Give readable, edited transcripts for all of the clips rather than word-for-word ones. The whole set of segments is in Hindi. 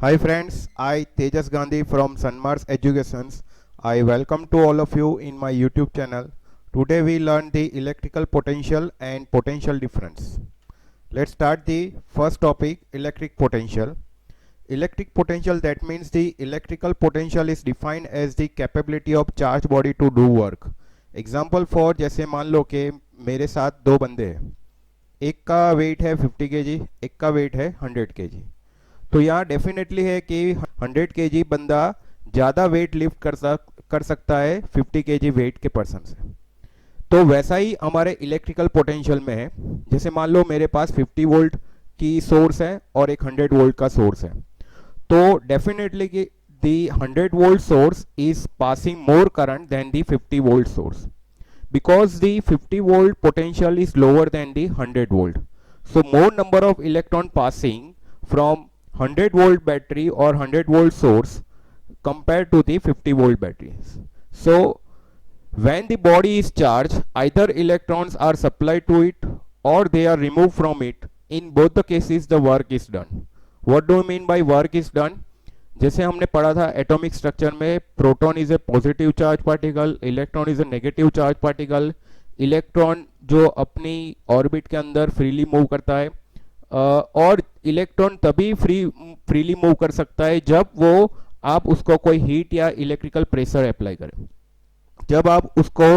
Hi friends, I Tejas Gandhi from Sunmars Educations. I welcome to all of you in my YouTube channel. Today we learn the electrical potential and potential difference. Let's start the first topic, electric potential. Electric potential, that means the electrical potential is defined as the capability of charged body to do work. Example for जैसे मान लो कि मेरे साथ दो बंदे हैं, एक का वेट है 50 केजी, एक का वेट है 100 केजी। तो यहाँ डेफिनेटली है कि 100 केजी बंदा ज़्यादा वेट लिफ्ट कर सकता है 50 केजी वेट के पर्सन से। तो वैसा ही हमारे इलेक्ट्रिकल पोटेंशियल में है। जैसे मान लो मेरे पास 50 वोल्ट की सोर्स है और एक 100 वोल्ट का सोर्स है, तो डेफिनेटली कि the 100 volt source is passing more current than the 50 volt source, because the 50 volt potential is lower than the 100 volt. So more number of electron passing from 100 volt battery or 100 volt source compared to the 50 volt batteries. So when the body is charged, either electrons are supplied to it or they are removed from it. In both the cases the work is done. What do you mean by work is done? जैसे हमने पढ़ा था एटॉमिक स्ट्रक्चर में, proton is a positive charge particle, electron is a negative charge particle. Electron जो अपनी ऑर्बिट के अंदर फ्रीली मूव करता है, और इलेक्ट्रॉन तभी फ्रीली मूव कर सकता है जब वो आप उसको कोई हीट या इलेक्ट्रिकल प्रेशर अप्लाई करें। जब आप उसको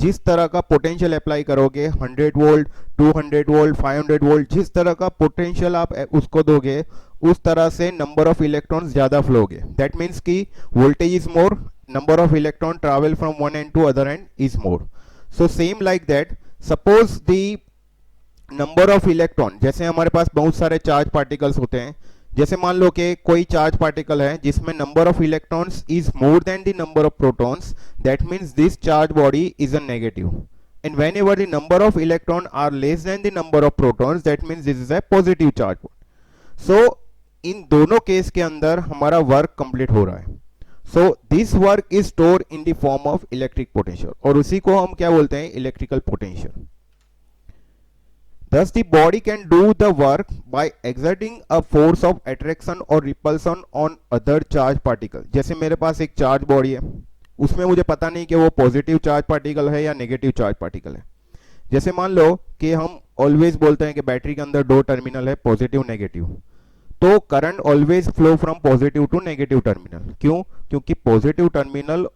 जिस तरह का पोटेंशियल अप्लाई करोगे, 100 वोल्ट, 200 वोल्ट, 500 वोल्ट, जिस तरह का पोटेंशियल आप उसको दोगे, उस तरह से नंबर ऑफ इलेक्ट्रॉन्स ज़्यादा फ्लो होगे। दैट मीन्स कि voltage is more, number of electron travel from one end to other end is more. So same like that, suppose the number of electron, जैसे हमारे पास बहुत सारे चार्ज पार्टिकल्स होते हैं। जैसे मान लो कि कोई चार्ज पार्टिकल है जिसमें number of electrons is more than the number of protons, that means this charge body is a negative. And whenever the number of electron are less than the number of protons, that means this is a positive charge body. So in दोनों केस के अंदर हमारा वर्क कंप्लीट हो रहा है। So this work is store in the form of electric potential, और उसी को हम क्या बोलते हैं, electrical potential. Thus the body can do the work by exerting a force of attraction or repulsion on other charge particle। जैसे मेरे पास एक चार्ज बॉडी है, उसमें मुझे पता नहीं कि वो पॉजिटिव चार्ज पार्टिकल है या नेगेटिव चार्ज पार्टिकल है। जैसे मान लो कि हम ऑलवेज बोलते हैं कि बैटरी के अंदर दो टर्मिनल है, पॉजिटिव नेगेटिव, तो current always flow from positive to negative terminal. क्यों? क्योंकि positive terminal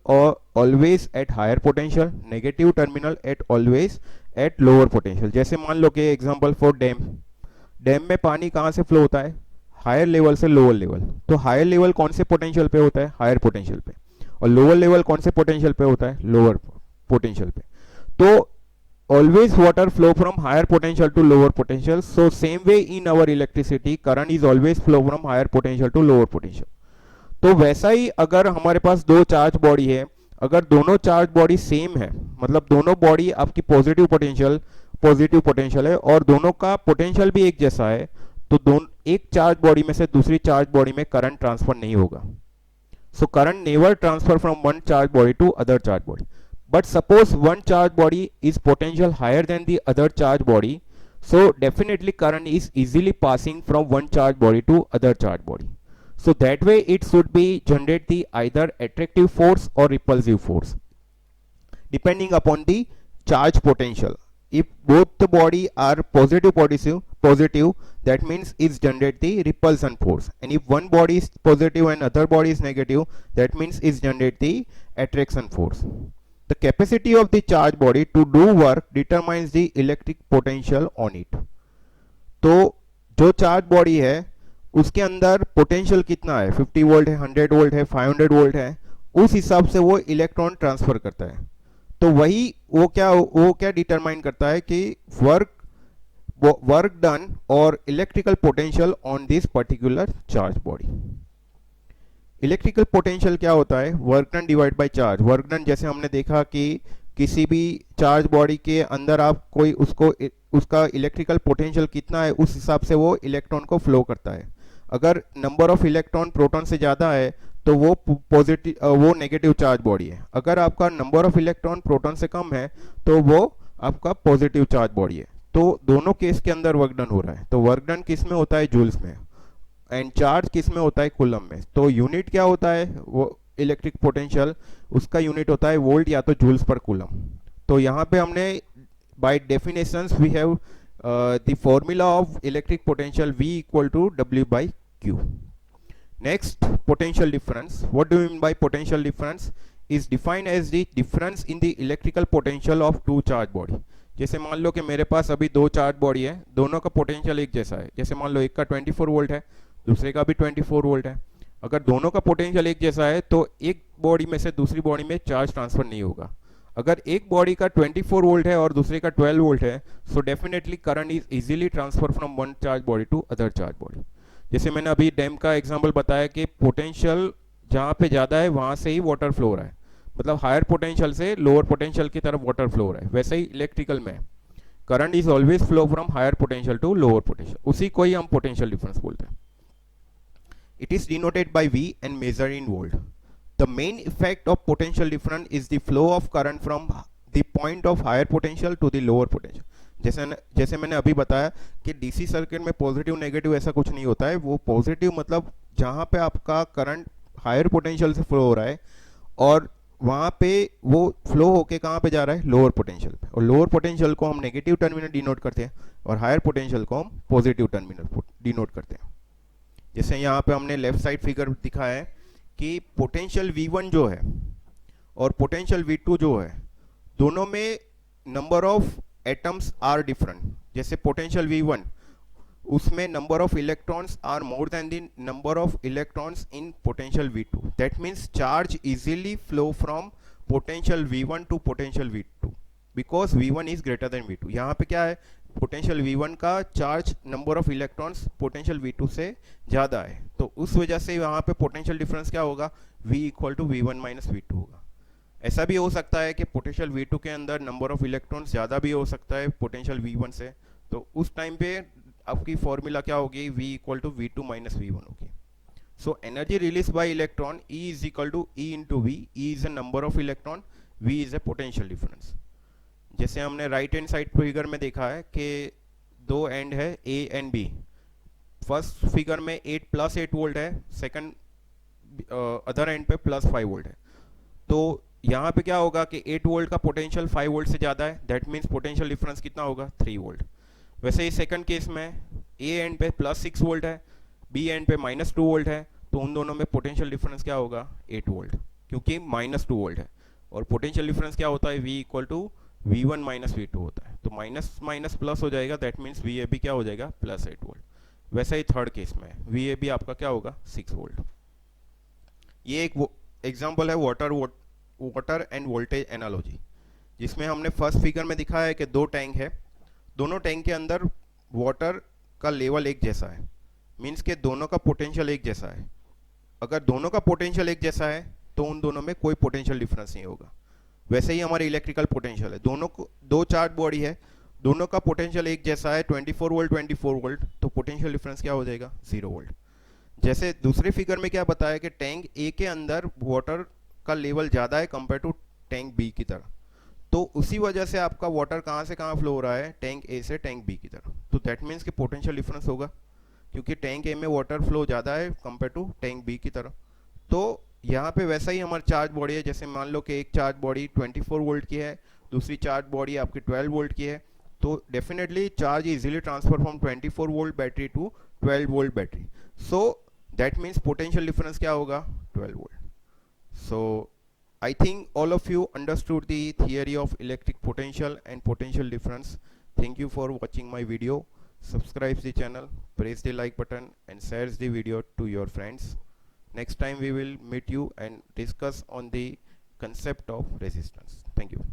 always at higher potential, negative terminal at always at lower potential. जैसे मान लो कि एग्जांपल फॉर डैम, डैम में पानी कहाँ से फ्लो होता है, हायर लेवल से लोअर लेवल। तो हायर लेवल कौन से पोटेंशियल पे होता है, हायर पोटेंशियल पे, और लोअर लेवल कौन से पोटेंशियल पे होता है, लोअर पोटेंशियल पे। तो always water flow from higher potential to lower potential. So same way in our electricity, current is always flow from higher potential to lower potential. तो वैसा ही अगर हमारे पास दो चार्ज बॉडी है, अगर दोनों चार्ज बॉडी सेम है, मतलब दोनों बॉडी आपकी पॉजिटिव पोटेंशियल है और दोनों का पोटेंशियल भी एक जैसा है, तो दोनों एक चार्ज बॉडी में से दूसरी चार्ज बॉडी में करंट ट्रांसफर नहीं होगा। So current never transfer from one charge body to other charge body. But suppose one charge body is potential higher than the other charge body, so definitely current is easily passing from one charge body to other charge body. So that way it should be generate the either attractive force or repulsive force depending upon the charge potential. If both the body are positive, that means it's generate the repulsion force, and if one body is positive and other body is negative, that means it's generate the attraction force. The capacity of the charge body to do work determines the electric potential on it. तो जो चार्ज बॉडी है उसके अंदर पोटेंशियल कितना है, 50 वोल्ट है, 100 वोल्ट है, 500 वोल्ट है, उस हिसाब से वो इलेक्ट्रॉन ट्रांसफर करता है। तो वही वो क्या डिटरमाइन करता है कि वर्क डन और electrical potential on this particular charge body. Electrical potential क्या होता है, work done divide by charge. Work done जैसे हमने देखा कि किसी भी चार्ज बॉडी के अंदर आप कोई उसका इलेक्ट्रिकल पोटेंशियल कितना है, उस हिसाब से वो इलेक्ट्रॉन को फ्लो करता है। अगर नंबर ऑफ इलेक्ट्रॉन प्रोटॉन से ज़्यादा है तो वो नेगेटिव चार्ज बॉडी है। अगर आपका नंबर ऑफ इलेक्ट्रॉन प्रोटॉन से कम है तो वो आपका पॉजिटिव चार्ज बॉडी है। तो दोनों केस के अंदर वर्क डन हो रहा है। तो वर्क डन किस में होता है, जूल्स में। एंड चार्ज किस में होता है, कूलम में। तो यूनिट क्या होता है वो इलेक्ट्रिक पोटेंशियल, उसका यूनिट होता है वोल्ट या तो जूल्स पर कूलम। तो यहाँ पे हमने by definitions we have the formula of electric potential V equal to W/Q। Next, potential difference. What do you mean by potential difference? Is defined as the difference in the electrical potential of two charge body. जैसे मान लो कि मेरे पास अभी दो चार्ज बॉडी है, दोनों का पोटेंशियल एक जैसा है। जैसे मान लो एक का 24 वोल्ट है, दूसरे का भी 24 वोल्ट है। अगर दोनों का पोटेंशियल एक जैसा है तो एक बॉडी में से दूसरी बॉडी में चार्ज ट्रांसफर नहीं होगा। अगर एक बॉडी का 24 वोल्ट है और दूसरे का 12 वोल्ट है, so definitely current is easily transfer from one charge body to other charge body. जैसे मैंने अभी डैम का एग्जांपल बताया कि पोटेंशियल जहाँ पे ज़्यादा है वहाँ से ही वाटर फ्लो हो रहा है, मतलब हायर पोटेंशियल से लोअर पोटेंशियल की तरफ वाटर फ्लो हो रहा है। वैसे ही इलेक्ट्रिकल में current is always flow from higher potential to lower potential, उसी को ही हम पोटेंशियल डिफरेंस बोलते हैं। It is denoted by V and measure in volt. The main effect of potential difference is the flow of current from the point of higher potential to the lower potential. जैसे मैंने अभी बताया कि डीसी सर्किट में पॉजिटिव नेगेटिव ऐसा कुछ नहीं होता है। वो पॉजिटिव मतलब जहाँ पे आपका करंट हायर पोटेंशियल से फ्लो हो रहा है और वहाँ पे वो फ्लो होके कहाँ पे जा रहा है, लोअर पोटेंशियल पे। और लोअर पोटेंशियल को हम नेगेटिव टर्मिनल डिनोट करते हैं और हायर पोटेंशियल को हम पॉजिटिव टर्मिनल डिनोट करते हैं। जैसे यहाँ पे हमने लेफ्ट साइड फिगर दिखाया है कि पोटेंशियल V1 जो है और पोटेंशियल V2 जो है, दोनों में number of atoms are different. जैसे पोटेंशियल V1 उसमें number of electrons are more than the number of electrons in potential V2। That means charge easily flow from potential V1 to potential V2 because V1 is greater than V2। यहाँ पे क्या है, पोटेंशियल V1 का charge number of electrons potential V2 से ज़्यादा है, तो उस वजह से यहाँ पे पोटेंशियल डिफरेंस क्या होगा, V equal to V1 minus V2 होगा। ऐसा भी हो सकता है कि पोटेंशियल V2 के अंदर नंबर ऑफ इलेक्ट्रॉन्स ज़्यादा भी हो सकता है पोटेंशियल V1 से, तो उस टाइम पे आपकी फॉर्मूला क्या होगी, V equal to V2 minus V1 होगी। So energy release by electron E is equal to E into V। E is a number of electron, V is a potential difference. जैसे हमने राइट हैंड साइड फिगर में देखा है कि दो एंड है A and B। First figure में 8 वोल्ट है, सेकंड अदर एंड पे +5 वोल्ट है। तो यहाँ पे क्या होगा कि 8 वोल्ट का पोटेंशियल 5 वोल्ट से ज़्यादा है, दैट मीन्स पोटेंशियल डिफरेंस कितना होगा, 3 वोल्ट। वैसे ही सेकंड केस में A एंड पे +6 वोल्ट है, B एंड पे -2 वोल्ट है, तो उन दोनों में पोटेंशियल डिफरेंस क्या होगा, 8 वोल्ट, क्योंकि -2 वोल्ट है। और पोटेंशियल डिफरेंस क्या होता है, V equal to V1 minus V2 होता है, तो माइनस माइनस प्लस हो जाएगा, दैट मीन्स VAB क्या हो जाएगा, +8 वोल्ट। वैसे ही थर्ड केस में VAB आपका क्या होगा, 6 वोल्ट। ये एक एग्जाम्पल है वाटर एंड वोल्टेज एनालॉजी, जिसमें हमने फर्स्ट फिगर में दिखाया है कि दो टैंक है, दोनों टैंक के अंदर वाटर का लेवल एक जैसा है, मीन्स के दोनों का पोटेंशियल एक जैसा है। अगर दोनों का पोटेंशियल एक जैसा है तो उन दोनों में कोई पोटेंशियल डिफरेंस नहीं होगा। वैसे ही हमारे इलेक्ट्रिकल पोटेंशियल है, दोनों को दो चार्ज बॉडी है, दोनों का पोटेंशियल एक जैसा है 24 वोल्ट 24 वोल्ट, तो पोटेंशियल डिफरेंस क्या हो जाएगा, 0 वोल्ट। जैसे दूसरे फिगर में क्या बताया कि टैंक ए के अंदर वाटर का लेवल ज़्यादा है कंपेयर टू टैंक बी की तरह, तो उसी वजह से आपका वाटर कहाँ से कहाँ फ्लो हो रहा है, टैंक ए से टैंक बी की तरफ, तो दैट मीन्स कि पोटेंशियल डिफरेंस होगा, क्योंकि टैंक ए में वाटर फ्लो ज़्यादा है कंपेयर टू टैंक बी की तरफ। तो यहाँ पे वैसा ही हमारी चार्ज बॉडी है, जैसे मान लो कि एक चार्ज बॉडी 24 वोल्ट की है, दूसरी चार्ज बॉडी आपकी 12 वोल्ट की है, तो definitely charge easily transfer from 24 volt battery to 12 volt battery, so that means potential difference क्या होगा, 12 volt. So I think all of you understood the theory of electric potential and potential difference. Thank you for watching my video. Subscribe the channel, press the like button and share the video to your friends. Next time we will meet you and discuss on the concept of resistance. Thank you.